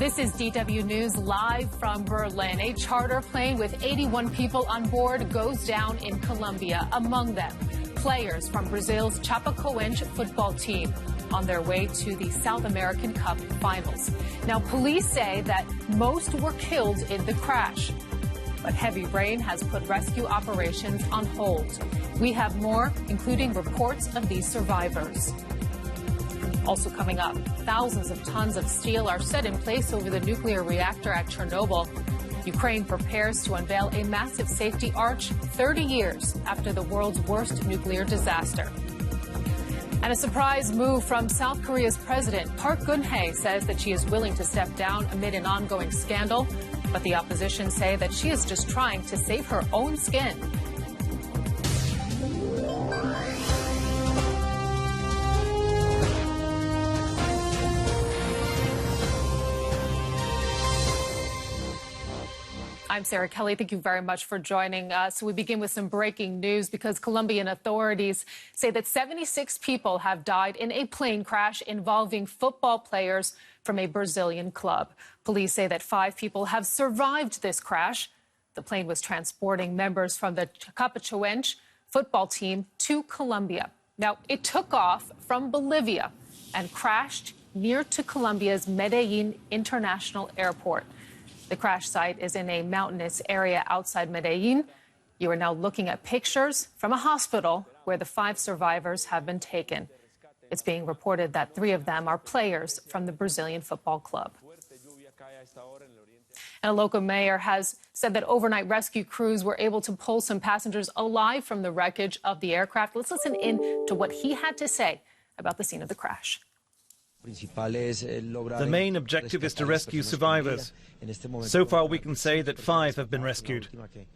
This is DW News live from Berlin. A charter plane with 81 people on board goes down in Colombia. Among them, players from Brazil's Chapecoense football team on their way to the South American Cup finals. Now, police say that most were killed in the crash, but heavy rain has put rescue operations on hold. We have more, including reports of these survivors. Also coming up, thousands of tons of steel are set in place over the nuclear reactor at Chernobyl. Ukraine prepares to unveil a massive safety arch 30 years after the world's worst nuclear disaster. And a surprise move from South Korea's president. Park Geun-hye says that she is willing to step down amid an ongoing scandal, but the opposition say that she is just trying to save her own skin. I'm Sarah Kelly. Thank you very much for joining us. We begin with some breaking news because Colombian authorities say that 76 people have died in a plane crash involving football players from a Brazilian club. Police say that 5 people have survived this crash. The plane was transporting members from the Chapecoense football team to Colombia. Now, it took off from Bolivia and crashed near to Colombia's Medellin International Airport. The crash site is in a mountainous area outside Medellin. You are now looking at pictures from a hospital where the 5 survivors have been taken. It's being reported that 3 of them are players from the Brazilian football club. And a local mayor has said that overnight rescue crews were able to pull some passengers alive from the wreckage of the aircraft. Let's listen in to what he had to say about the scene of the crash. The main objective is to rescue survivors. So far, we can say that 5 have been rescued.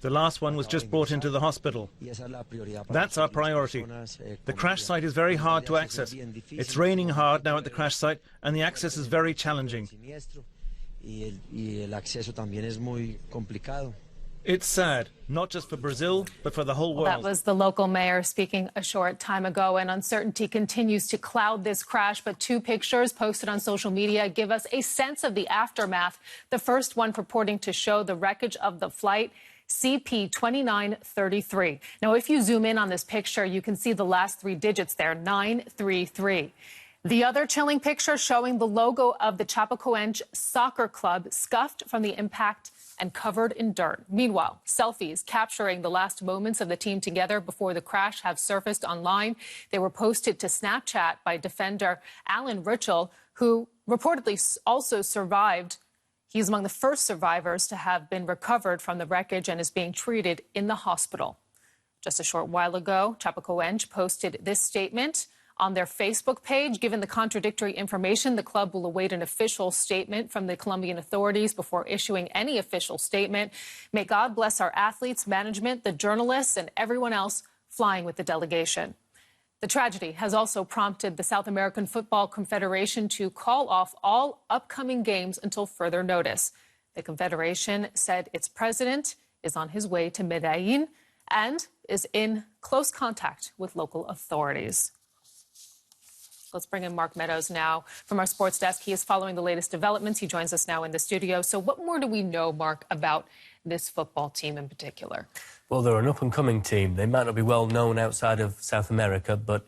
The last one was just brought into the hospital. That's our priority. The crash site is very hard to access. It's raining hard now at the crash site, and the access is very challenging. It's sad, not just for Brazil, but for the whole world. That was the local mayor speaking a short time ago, and uncertainty continues to cloud this crash. But 2 pictures posted on social media give us a sense of the aftermath. The first one purporting to show the wreckage of the flight CP2933. Now, if you zoom in on this picture, you can see the last 3 digits there, 933. The other chilling picture showing the logo of the Chapecoense soccer club scuffed from the impact and covered in dirt. Meanwhile, selfies capturing the last moments of the team together before the crash have surfaced online. They were posted to Snapchat by defender Alan Ritchell, who reportedly also survived. He's among the first survivors to have been recovered from the wreckage and is being treated in the hospital. Just a short while ago, Chapecoense posted this statement on their Facebook page. Given the contradictory information, the club will await an official statement from the Colombian authorities before issuing any official statement. May God bless our athletes, management, the journalists, and everyone else flying with the delegation. The tragedy has also prompted the South American Football Confederation to call off all upcoming games until further notice. The Confederation said its president is on his way to Medellin and is in close contact with local authorities. Let's bring in Mark Meadows now from our sports desk. He is following the latest developments. He joins us now in the studio. So what more do we know, Mark, about this football team in particular? Well, they're an up-and-coming team. They might not be well known outside of South America, but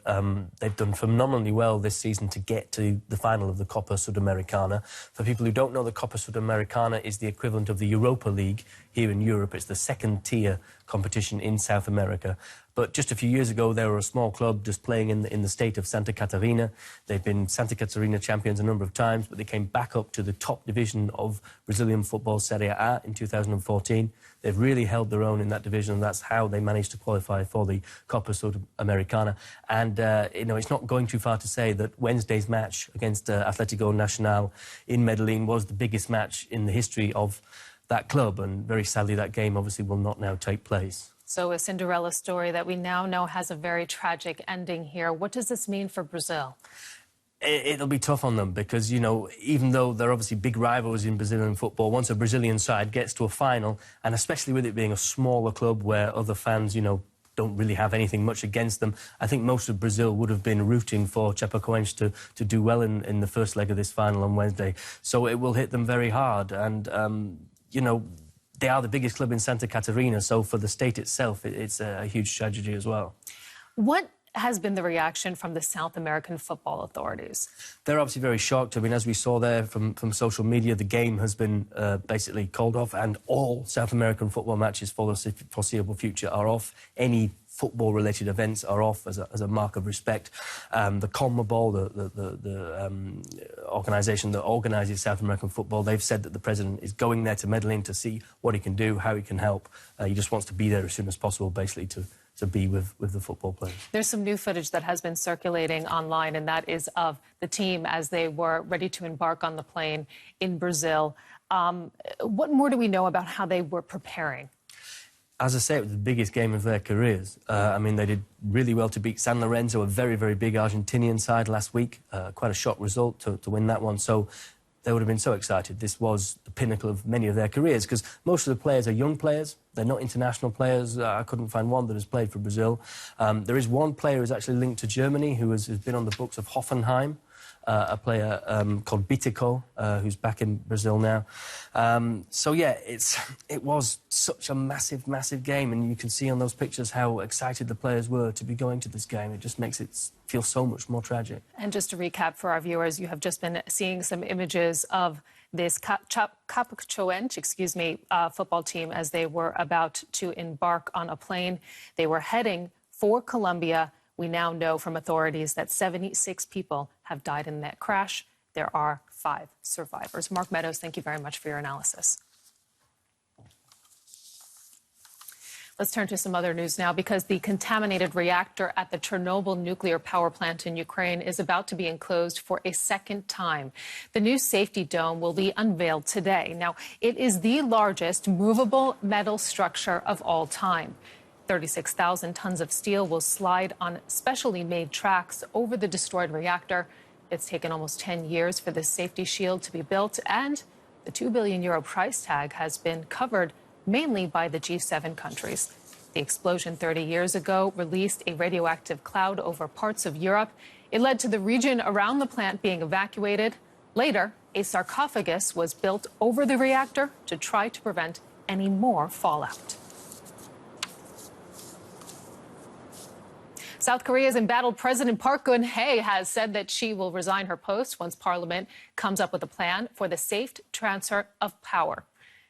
they've done phenomenally well this season to get to the final of the Copa Sudamericana. For people who don't know, the Copa Sudamericana is the equivalent of the Europa League here in Europe. It's the second-tier competition in South America. But just a few years ago, they were a small club just playing in the state of Santa Catarina. They've been Santa Catarina champions a number of times, but they came back up to the top division of Brazilian football, Serie A, in 2014. They've really held their own in that division, and that's how they managed to qualify for the Copa Sudamericana. And, it's not going too far to say that Wednesday's match against Atlético Nacional in Medellin was the biggest match in the history of that club, and very sadly that game obviously will not now take place. So a Cinderella story that we now know has a very tragic ending here. What does this mean for Brazil? It'll be tough on them because, even though they're obviously big rivals in Brazilian football, once a Brazilian side gets to a final, and especially with it being a smaller club where other fans, don't really have anything much against them. I think most of Brazil would have been rooting for Chapecoense to do well in the first leg of this final on Wednesday. So it will hit them very hard. And, you know, they are the biggest club in Santa Catarina, so for the state itself, it's a huge tragedy as well. What has been the reaction from the South American football authorities? They're obviously very shocked. I mean, as we saw there from social media, the game has been basically called off, and all South American football matches for the foreseeable future are off. Any football-related events are off as a mark of respect. The CONMEBOL, the organisation that organises South American football, they've said that the president is going there to meddle in to see what he can do, how he can help. He just wants to be there as soon as possible, basically, to be with the football players. There's some new footage that has been circulating online, and that is of the team as they were ready to embark on the plane in Brazil. What more do we know about how they were preparing? As I say, it was the biggest game of their careers. I mean, they did really well to beat San Lorenzo, a very, very big Argentinian side last week. Quite a shock result to win that one. So they would have been so excited. This was the pinnacle of many of their careers, because most of the players are young players. They're not international players. I couldn't find one that has played for Brazil. There is one player who's actually linked to Germany, who has been on the books of Hoffenheim. A player called Bitico, who's back in Brazil now. So, yeah, it was such a massive, massive game, and you can see on those pictures how excited the players were to be going to this game. It just makes it feel so much more tragic. And just to recap for our viewers, you have just been seeing some images of this Chapecoense, football team as they were about to embark on a plane. They were heading for Colombia. We now know from authorities that 76 people have died in that crash. There are 5 survivors. Mark Meadows, thank you very much for your analysis. Let's turn to some other news now, because the contaminated reactor at the Chernobyl nuclear power plant in Ukraine is about to be enclosed for a second time. The new safety dome will be unveiled today. Now, it is the largest movable metal structure of all time. 36,000 tons of steel will slide on specially made tracks over the destroyed reactor. It's taken almost 10 years for this safety shield to be built, and the €2 billion price tag has been covered mainly by the G7 countries. The explosion 30 years ago released a radioactive cloud over parts of Europe. It led to the region around the plant being evacuated. Later, a sarcophagus was built over the reactor to try to prevent any more fallout. South Korea's embattled President Park Geun-hye has said that she will resign her post once Parliament comes up with a plan for the safe transfer of power.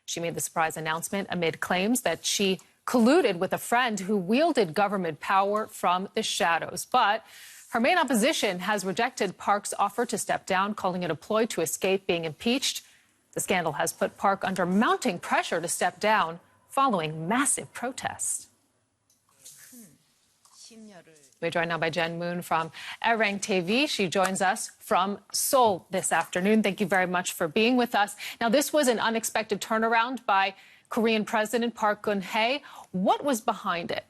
She made the surprise announcement amid claims that she colluded with a friend who wielded government power from the shadows. But her main opposition has rejected Park's offer to step down, calling it a ploy to escape being impeached. The scandal has put Park under mounting pressure to step down following massive protests. We're joined now by Jen Moon from DNL TV. She joins us from Seoul this afternoon. Thank you very much for being with us. Now, this was an unexpected turnaround by Korean President Park Geun-hye. What was behind it?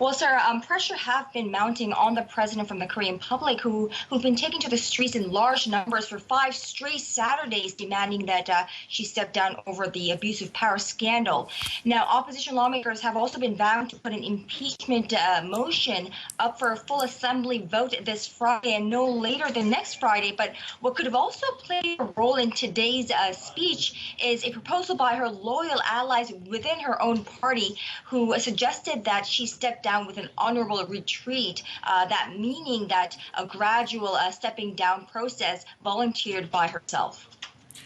Well, sir, pressure have been mounting on the president from the Korean public, who've been taking to the streets in large numbers for 5 straight Saturdays, demanding that she step down over the abuse of power scandal. Now, opposition lawmakers have also been vowing to put an impeachment motion up for a full assembly vote this Friday and no later than next Friday. But what could have also played a role in today's speech is a proposal by her loyal allies within her own party, who suggested that she step down with an honorable retreat, that meaning that a gradual stepping down process volunteered by herself.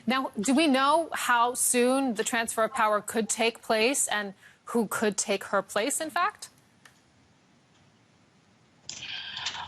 Now, do we know how soon the transfer of power could take place and who could take her place, in fact?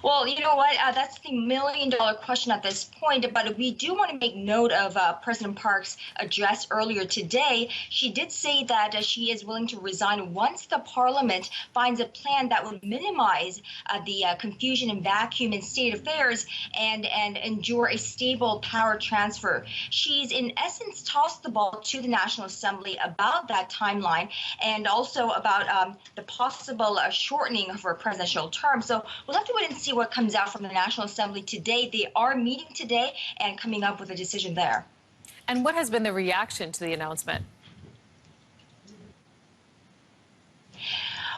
Well, you know what? That's the million-dollar question at this point. But we do want to make note of President Park's address earlier today. She did say that she is willing to resign once the parliament finds a plan that would minimize the confusion and vacuum in state affairs and ensure a stable power transfer. She's in essence tossed the ball to the National Assembly about that timeline and also about the possible shortening of her presidential term. So we'll have to wait and see what comes out from the National Assembly today. They are meeting today and coming up with a decision there. And what has been the reaction to the announcement?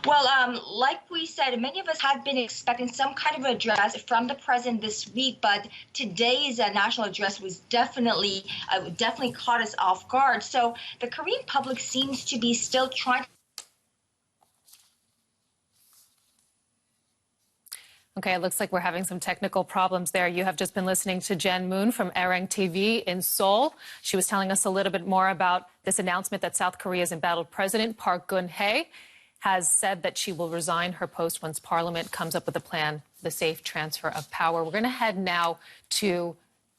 Well, like we said, many of us had been expecting some kind of address from the president this week, but today's national address was definitely caught us off guard. So the Korean public seems to be still trying to. Okay, it looks like we're having some technical problems there. You have just been listening to Jen Moon from DNL TV in Seoul. She was telling us a little bit more about this announcement that South Korea's embattled president, Park Geun-hye, has said that she will resign her post once Parliament comes up with a plan, the safe transfer of power. We're going to head now to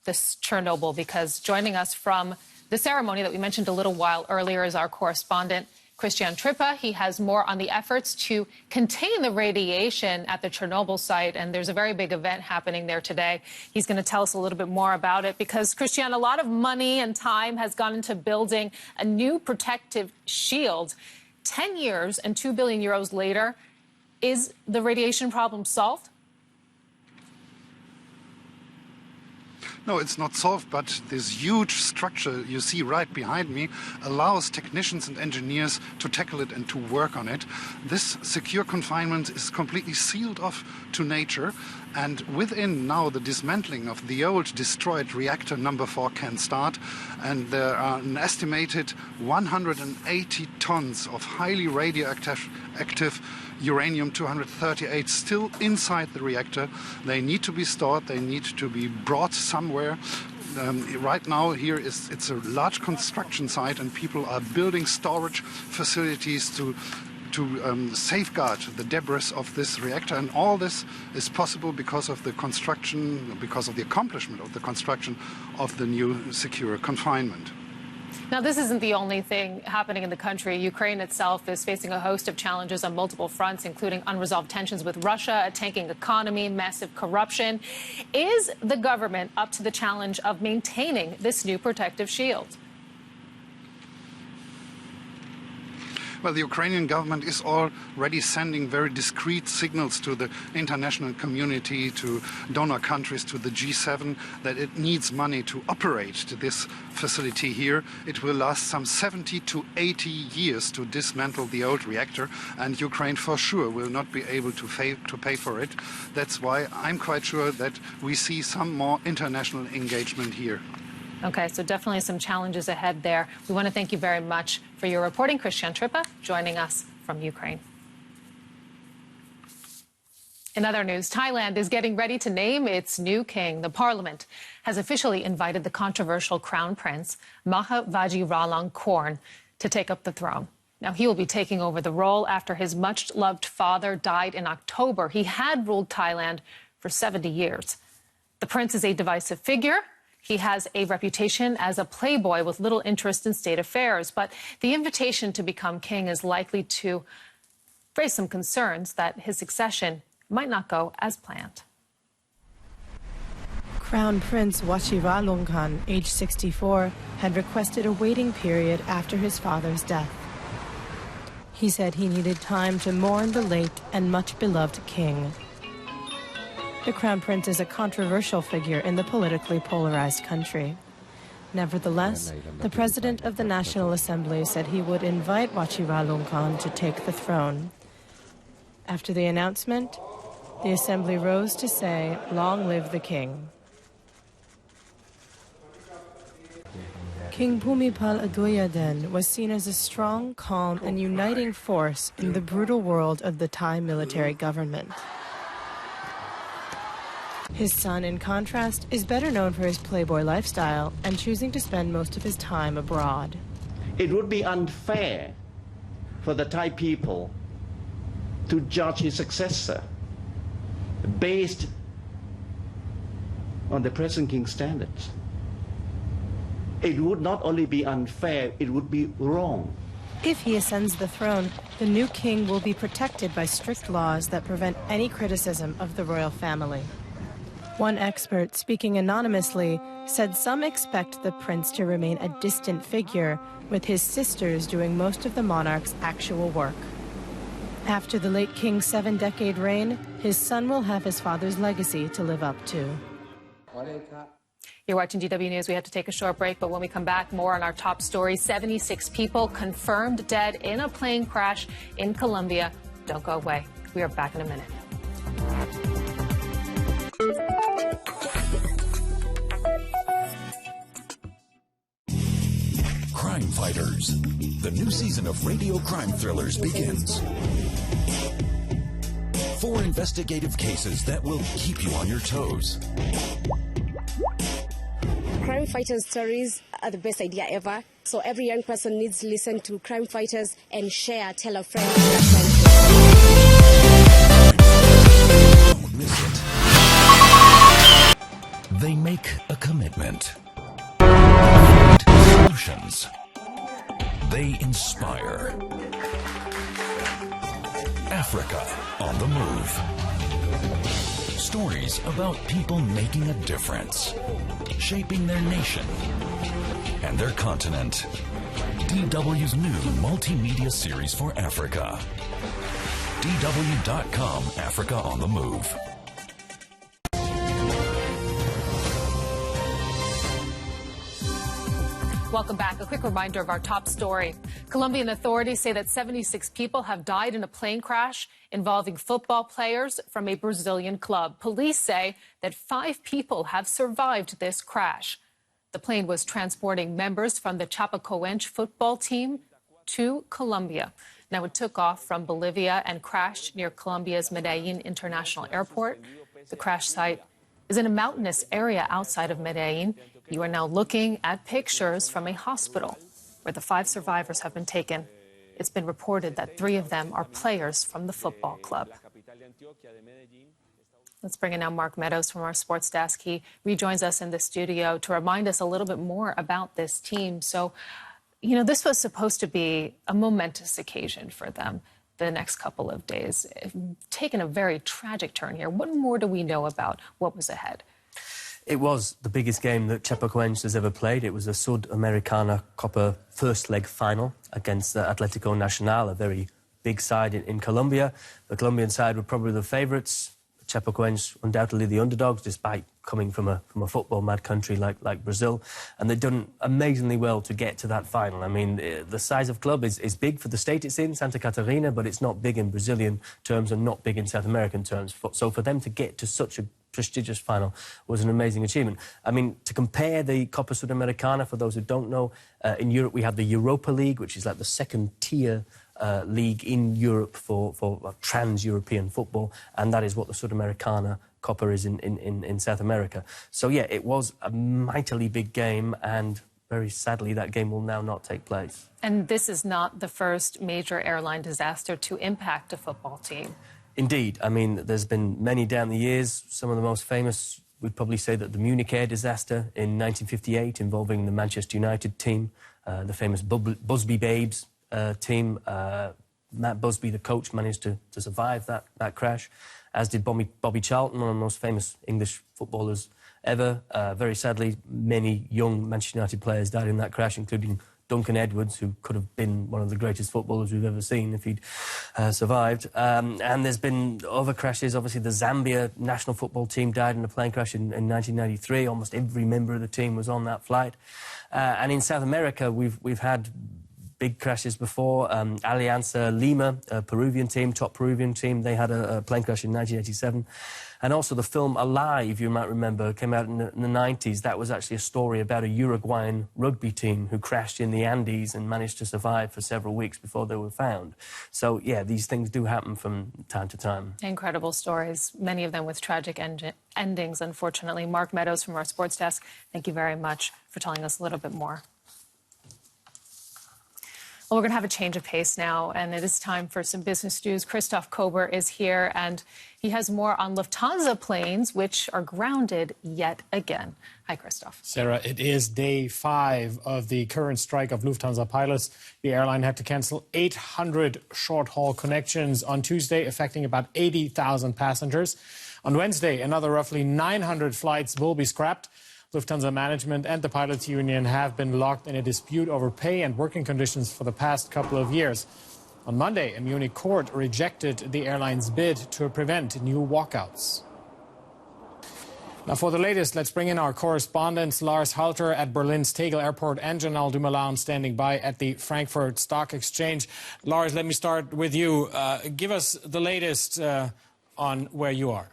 this Chernobyl because joining us from the ceremony that we mentioned a little while earlier is our correspondent, Christian Trippa. He has more on the efforts to contain the radiation at the Chernobyl site, and there's a very big event happening there today. He's going to tell us a little bit more about it because, Christian, a lot of money and time has gone into building a new protective shield. 10 years and 2 billion euros later, is the radiation problem solved? No, it's not solved, but this huge structure you see right behind me allows technicians and engineers to tackle it and to work on it. This secure confinement is completely sealed off to nature, and within now the dismantling of the old destroyed reactor number 4 can start, and there are an estimated 180 tons of highly radioactive uranium-238 still inside the reactor. They need to be stored, they need to be brought somewhere. Right now here it's a large construction site, and people are building storage facilities to safeguard the debris of this reactor, and all this is possible because of the construction, because of the accomplishment of the construction of the new secure confinement. Now, this isn't the only thing happening in the country. Ukraine itself is facing a host of challenges on multiple fronts, including unresolved tensions with Russia, a tanking economy, massive corruption. Is the government up to the challenge of maintaining this new protective shield? Well, the Ukrainian government is already sending very discreet signals to the international community, to donor countries, to the G7, that it needs money to operate this facility here. It will last some 70 to 80 years to dismantle the old reactor, and Ukraine for sure will not be able to pay for it. That's why I'm quite sure that we see some more international engagement here. Okay, so definitely some challenges ahead there. We want to thank you very much for your reporting, Christian Trippa, joining us from Ukraine. In other news, Thailand is getting ready to name its new king. The parliament has officially invited the controversial crown prince, Maha Vajiralongkorn, to take up the throne. Now, he will be taking over the role after his much-loved father died in October. He had ruled Thailand for 70 years. The prince is a divisive figure. He has a reputation as a playboy with little interest in state affairs, but the invitation to become king is likely to raise some concerns that his succession might not go as planned. Crown Prince Vajiralongkorn, age 64, had requested a waiting period after his father's death. He said he needed time to mourn the late and much beloved king. The Crown Prince is a controversial figure in the politically polarized country. Nevertheless, the President of the National Assembly said he would invite Vajiralongkorn to take the throne. After the announcement, the Assembly rose to say, "Long live the King." King Bhumipal Adulyadej was seen as a strong, calm, and uniting force in the brutal world of the Thai military government. His son, in contrast, is better known for his playboy lifestyle and choosing to spend most of his time abroad. It would be unfair for the Thai people to judge his successor based on the present king's standards. It would not only be unfair, it would be wrong. If he ascends the throne, the new king will be protected by strict laws that prevent any criticism of the royal family. One expert, speaking anonymously, said some expect the prince to remain a distant figure, with his sisters doing most of the monarch's actual work. After the late king's 7-decade reign, his son will have his father's legacy to live up to. You're watching GW News. We have to take a short break, but when we come back, more on our top story. 76 people confirmed dead in a plane crash in Colombia Don't go away. We are back in a minute. Crime Fighters. The new season of radio crime thrillers begins. 4 investigative cases that will keep you on your toes. Crime Fighters stories are the best idea ever. So every young person needs to listen to Crime Fighters and share, tell a friend. Don't miss it. They make a commitment. Solutions. They inspire. Africa on the Move. Stories about people making a difference, shaping their nation and their continent. DW's new multimedia series for Africa. DW.com, Africa on the Move. Welcome back. A quick reminder of our top story. Colombian authorities say that 76 people have died in a plane crash involving football players from a Brazilian club. Police say that 5 people have survived this crash. The plane was transporting members from the Chapecoense football team to Colombia. Now, it took off from Bolivia and crashed near Colombia's Medellin International Airport. The crash site is in a mountainous area outside of Medellin. You are now looking at pictures from a hospital where the 5 survivors have been taken. It's been reported that 3 of them are players from the football club. Let's bring in now Mark Meadows from our sports desk. He rejoins us in the studio to remind us a little bit more about this team. So, you know, this was supposed to be a momentous occasion for them the next couple of days. Taken a very tragic turn here. What more do we know about what was ahead? It was the biggest game that Chapecoense has ever played. It was a Sudamericana Copa first leg final against Atlético Nacional, a very big side in Colombia. The Colombian side were probably the favourites. Chapecoense undoubtedly the underdogs, despite coming from a football mad country like Brazil, and they've done amazingly well to get to that final. I mean, the size of club is big for the state it's in, Santa Catarina, but it's not big in Brazilian terms and not big in South American terms. So for them to get to such a prestigious final was an amazing achievement. I mean, to compare the Copa Sudamericana, for those who don't know, in Europe we have the Europa League, which is like the second tier league in Europe for trans-European football, and that is what the Sudamericana Copa is in South America. So yeah, it was a mightily big game, and very sadly that game will now not take place. And this is not the first major airline disaster to impact a football team. Indeed. I mean, there's been many down the years. Some of the most famous, we'd probably say that the Munich air disaster in 1958 involving the Manchester United team, the famous Busby Babes team. Matt Busby, the coach, managed to survive that crash, as did Bobby Charlton, one of the most famous English footballers ever. Very sadly, many young Manchester United players died in that crash, including Duncan Edwards, who could have been one of the greatest footballers we've ever seen if he'd survived. And there's been other crashes. Obviously, the Zambia national football team died in a plane crash in 1993. Almost every member of the team was on that flight. And in South America, we've had big crashes before. Alianza Lima, a Peruvian team, top Peruvian team, they had a plane crash in 1987. And also the film Alive, you might remember, came out in the 90s. That was actually a story about a Uruguayan rugby team who crashed in the Andes and managed to survive for several weeks before they were found. So, yeah, these things do happen from time to time. Incredible stories, many of them with tragic endings, unfortunately. Mark Meadows from our sports desk, thank you very much for telling us a little bit more. Well, we're going to have a change of pace now, and it is time for some business news. Christoph Kober is here, and he has more on Lufthansa planes, which are grounded yet again. Hi, Christoph. Sarah, it is day 5 of the current strike of Lufthansa pilots. The airline had to cancel 800 short-haul connections on Tuesday, affecting about 80,000 passengers. On Wednesday, another roughly 900 flights will be scrapped. Lufthansa management and the pilots' union have been locked in a dispute over pay and working conditions for the past couple of years. On Monday, a Munich court rejected the airline's bid to prevent new walkouts. Now, for the latest, let's bring in our correspondents, Lars Halter at Berlin's Tegel Airport and Janelle Dumoulin standing by at the Frankfurt Stock Exchange. Lars, let me start with you. Give us the latest on where you are.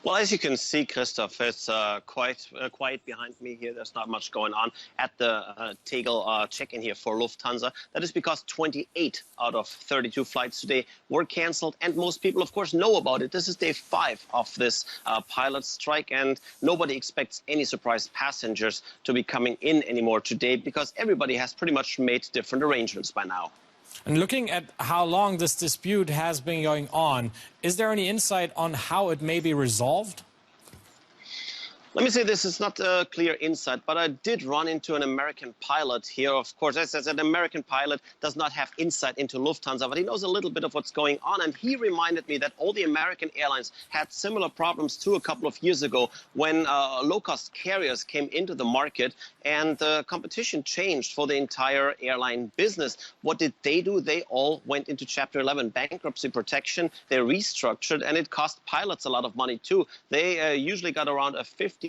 Well, as you can see, Christoph, it's quite quiet behind me here. There's not much going on at the Tegel check-in here for Lufthansa. That is because 28 out of 32 flights today were canceled, and most people, of course, know about it. This is day 5 of this pilot strike, and nobody expects any surprise passengers to be coming in anymore today because everybody has pretty much made different arrangements by now. And looking at how long this dispute has been going on, is there any insight on how it may be resolved? Let me say this is not a clear insight, but I did run into an American pilot here. Of course, as I said, an American pilot does not have insight into Lufthansa, but he knows a little bit of what's going on. And he reminded me that all the American airlines had similar problems too a couple of years ago when low-cost carriers came into the market and the competition changed for the entire airline business. What did they do? They all went into Chapter 11 bankruptcy protection. They restructured, and it cost pilots a lot of money too. They usually got around a 50%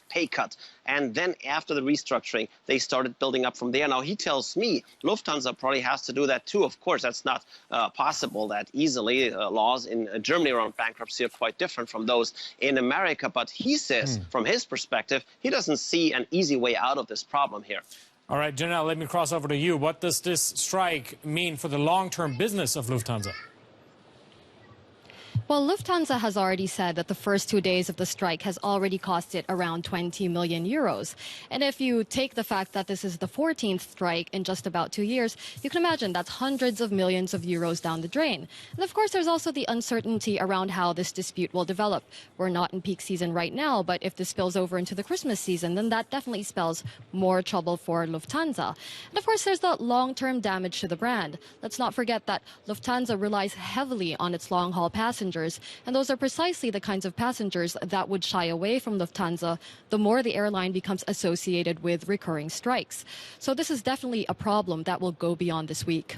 pay cut. And then after the restructuring, they started building up from there. Now, he tells me Lufthansa probably has to do that too. Of course, that's not possible that easily. Laws in Germany around bankruptcy are quite different from those in America. But he says, from his perspective, he doesn't see an easy way out of this problem here. All right, Janelle, let me cross over to you. What does this strike mean for the long-term business of Lufthansa? Well, Lufthansa has already said that the first 2 days of the strike has already cost it around 20 million euros. And if you take the fact that this is the 14th strike in just about 2 years, you can imagine that's hundreds of millions of euros down the drain. And of course, there's also the uncertainty around how this dispute will develop. We're not in peak season right now, but if this spills over into the Christmas season, then that definitely spells more trouble for Lufthansa. And of course, there's the long-term damage to the brand. Let's not forget that Lufthansa relies heavily on its long-haul passengers. And those are precisely the kinds of passengers that would shy away from Lufthansa the more the airline becomes associated with recurring strikes. So this is definitely a problem that will go beyond this week.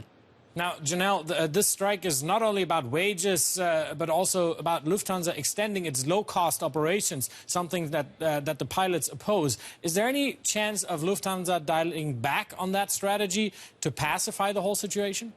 Now, Janelle, this strike is not only about wages, but also about Lufthansa extending its low-cost operations, something that the pilots oppose. Is there any chance of Lufthansa dialing back on that strategy to pacify the whole situation?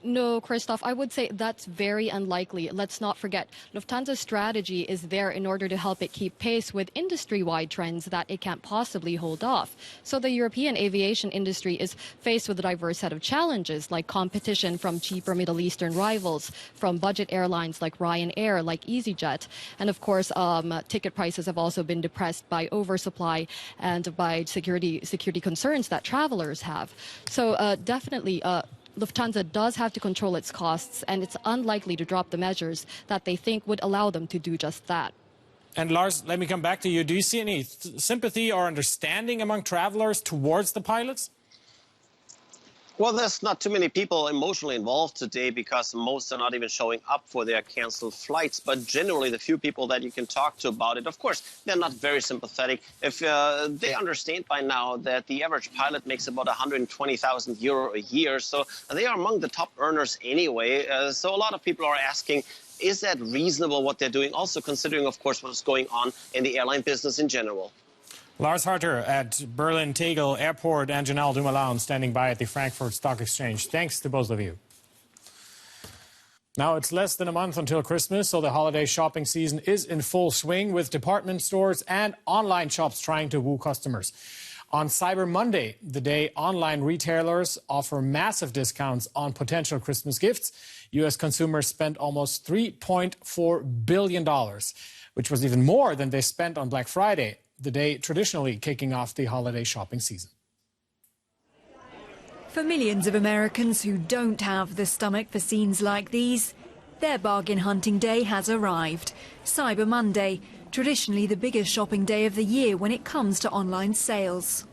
No, Christoph, I would say that's very unlikely. Let's not forget, Lufthansa's strategy is there in order to help it keep pace with industry-wide trends that it can't possibly hold off. So the European aviation industry is faced with a diverse set of challenges, like competition from cheaper Middle Eastern rivals, from budget airlines like Ryanair, like EasyJet. And of course, ticket prices have also been depressed by oversupply and by security concerns that travelers have. So definitely, Lufthansa does have to control its costs, and it's unlikely to drop the measures that they think would allow them to do just that. And Lars, let me come back to you. Do you see any sympathy or understanding among travelers towards the pilots? Well, there's not too many people emotionally involved today because most are not even showing up for their canceled flights. But generally, the few people that you can talk to about it, of course, they're not very sympathetic. If they understand by now that the average pilot makes about 120,000 euro a year, so they are among the top earners anyway. So a lot of people are asking, is that reasonable what they're doing? Also considering, of course, what's going on in the airline business in general. Lars Harter at Berlin Tegel Airport and Janelle Dumoulin standing by at the Frankfurt Stock Exchange. Thanks to both of you. Now it's less than a month until Christmas, so the holiday shopping season is in full swing with department stores and online shops trying to woo customers. On Cyber Monday, the day online retailers offer massive discounts on potential Christmas gifts, U.S. consumers spent almost $3.4 billion, which was even more than they spent on Black Friday, the day traditionally kicking off the holiday shopping season. For millions of Americans who don't have the stomach for scenes like these, their bargain hunting day has arrived. Cyber Monday, traditionally the biggest shopping day of the year when it comes to online sales.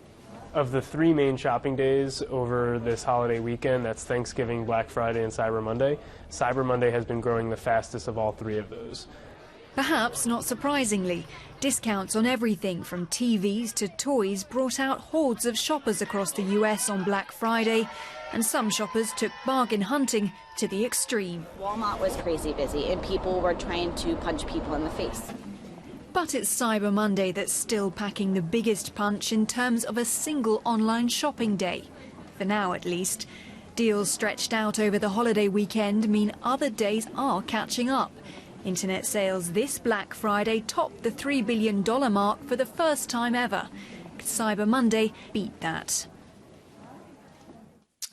Of the 3 main shopping days over this holiday weekend, that's Thanksgiving, Black Friday, and Cyber Monday, Cyber Monday has been growing the fastest of all 3 of those. Perhaps not surprisingly, discounts on everything from TVs to toys brought out hordes of shoppers across the US on Black Friday, and some shoppers took bargain hunting to the extreme. Walmart was crazy busy and people were trying to punch people in the face. But it's Cyber Monday that's still packing the biggest punch in terms of a single online shopping day. For now, at least. Deals stretched out over the holiday weekend mean other days are catching up. Internet sales this Black Friday topped the $3 billion mark for the first time ever. Cyber Monday beat that.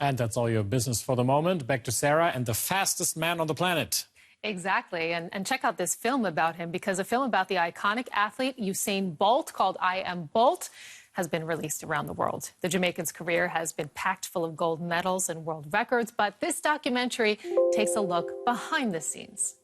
And that's all your business for the moment. Back to Sarah and the fastest man on the planet. Exactly. And check out this film about him, because a film about the iconic athlete Usain Bolt called I Am Bolt has been released around the world. The Jamaican's career has been packed full of gold medals and world records, but this documentary takes a look behind the scenes.